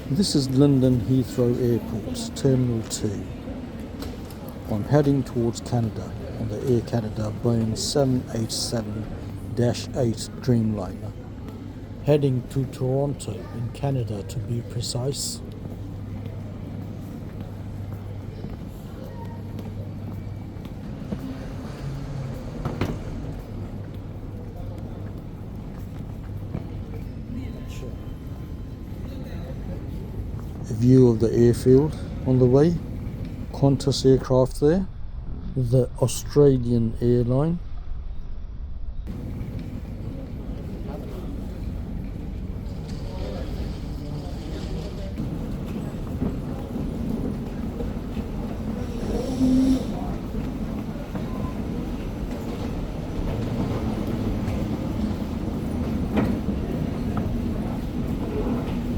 This is London Heathrow Airport, Terminal 2. I'm heading towards Canada on the Air Canada Boeing 787-8 Dreamliner. Heading to Toronto in Canada to be precise. A view of the airfield on the way. Qantas aircraft there. The Australian airline.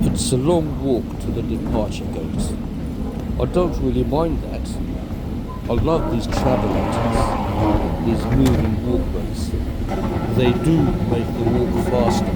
It's a long walk to the departure gate. I don't really mind that. I love these travelators, these moving walkways. They do make the walk faster.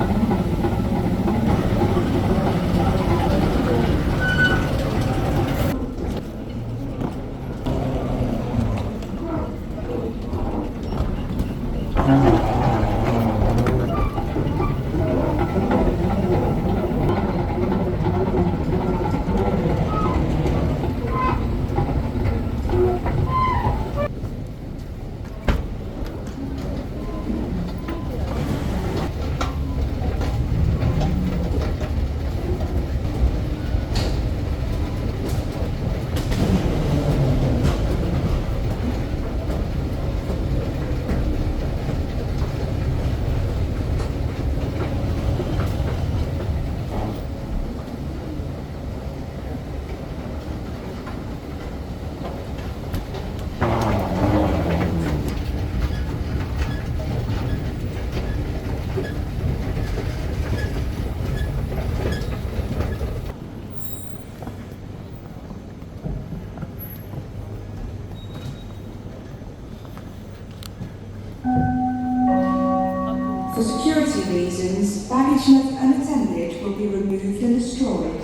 For security reasons, baggage left unattended will be removed and destroyed.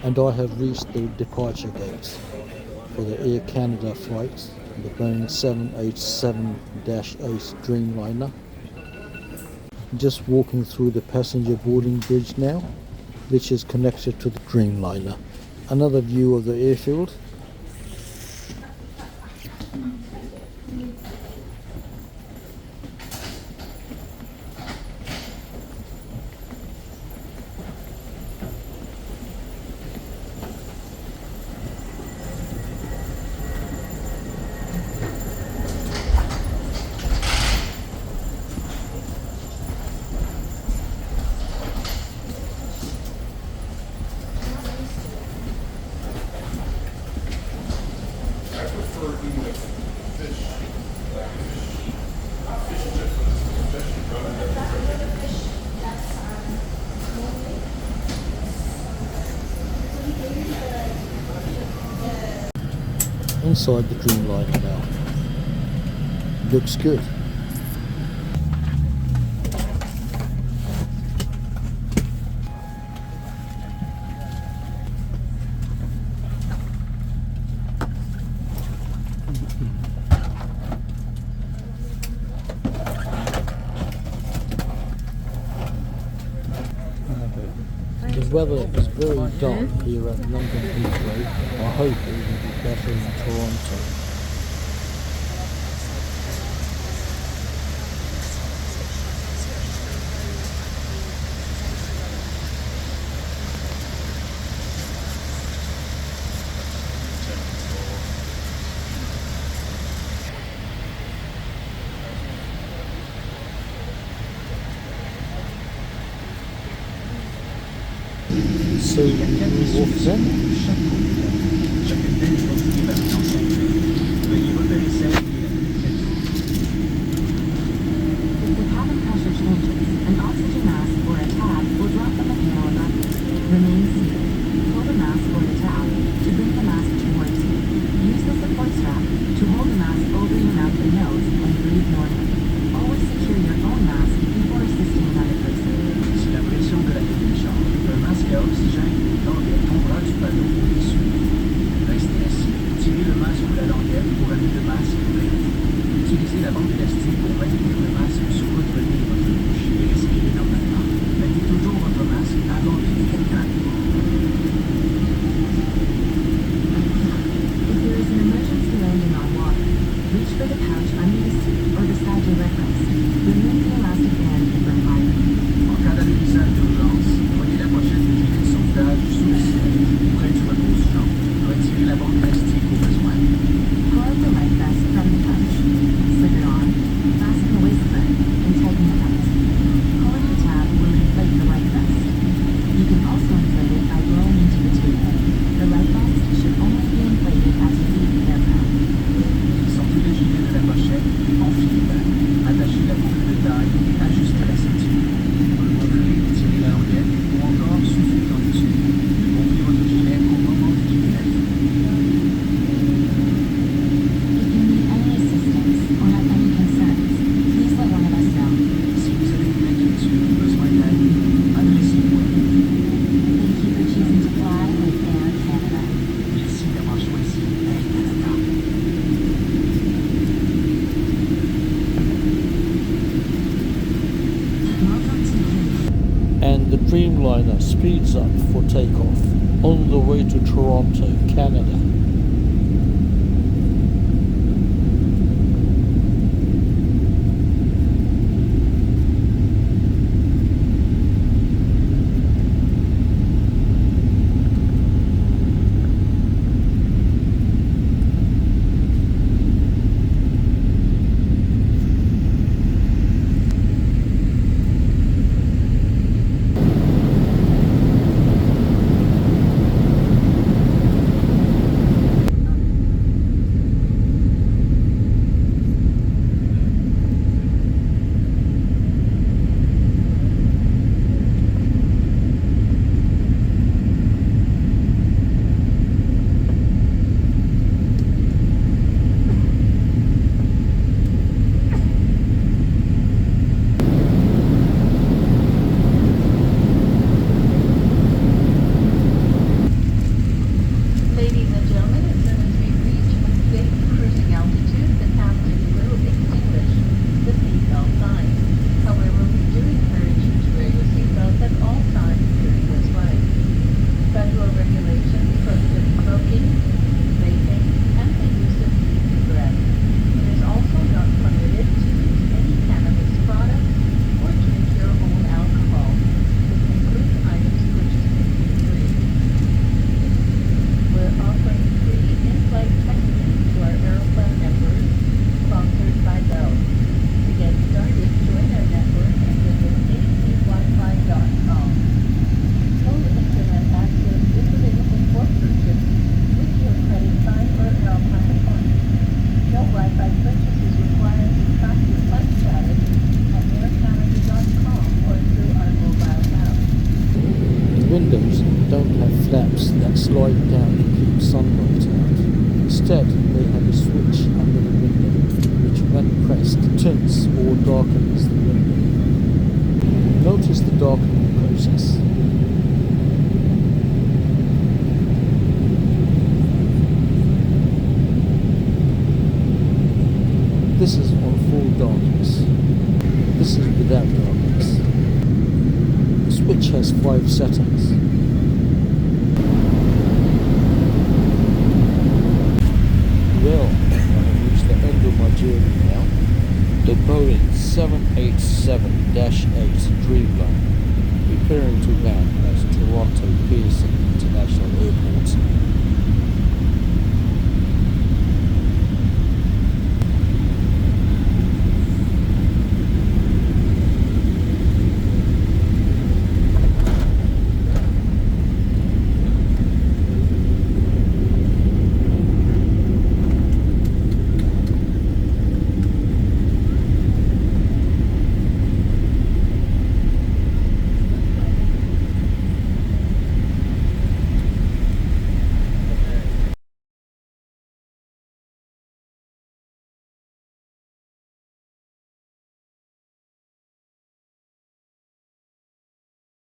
And I have reached the departure gate for the Air Canada flight, the Boeing 787-8 Dreamliner. Just walking through the passenger boarding bridge now, which is connected to the Dreamliner. Another view of the airfield. Inside the Dreamliner now. Looks good. The weather is very dark here at London Heathrow. I hope it will be better in Toronto. So we walk then. Remain seated. Pull the mask or the tab to bring the mask towards you. Use the support strap to hold the mask over for the pouch under the seat or beside your leg rest. Remove the elastic band if required. En cas d'atterrissage d'urgence, prenez la pochette du gilet de sauvetage sous le siège, près du repose-jambe. Retirez la bande élastique au besoin. Pull out the life vest from the pouch. Slip it on, fasten the waist clip, and tighten it tight. Pulling the tab will inflate the life vest. You can also inflate it by blowing into the tube. The life vest should only be inflated as you leave the aircraft. Sortez le gilet de la pochette et enfilez-la. Attachez la boucle de taille et ajustez la ceinture. Pour le montrer, tirez la languette ou encore soufflez dans le tube. Gonflez votre gilet au moment du kilomètre. If you need any assistance or have any concerns, please let one of us know. Si vous avez une inquiétude ou besoin d'aide, adressez-moi. Thank you for choosing to fly with Air Canada. Merci d'avoir choisi Air Canada. Welcome to Heathrow. And the Dreamliner speeds up for takeoff on the way to Toronto, Canada. Ladies and gentlemen, as soon as we reach a safe cruising altitude, the captain will extinguish the seatbelt sign. However, we do encourage you to wear your seatbelt at all times during this flight. Federal regulations prohibit smoking, vaping, and the use of e-cigarettes. It is also not permitted to use any cannabis products or drink your own alcohol. This includes items purchased duty-free. We're offering free in-flight texting to our aeroplane members, sponsored by Bell. To get started, join our network and visit acwifi.com. Full internet access is available for purchase with your credit card or aeroplane points. No Wi-Fi purchase is required to track your flight status at aircanada.com or through our mobile app. The windows don't have flaps that slide down to keep sunlight out. Instead, they have a switch under the window, which when pressed tints or darkens the window. Notice the darkening process. This is on full darkness. This is without darkness. The switch has 5 settings. Well, I've reached the end of my journey now. The Boeing 787-8 Dreamliner, preparing to land at Toronto Pearson International Airport.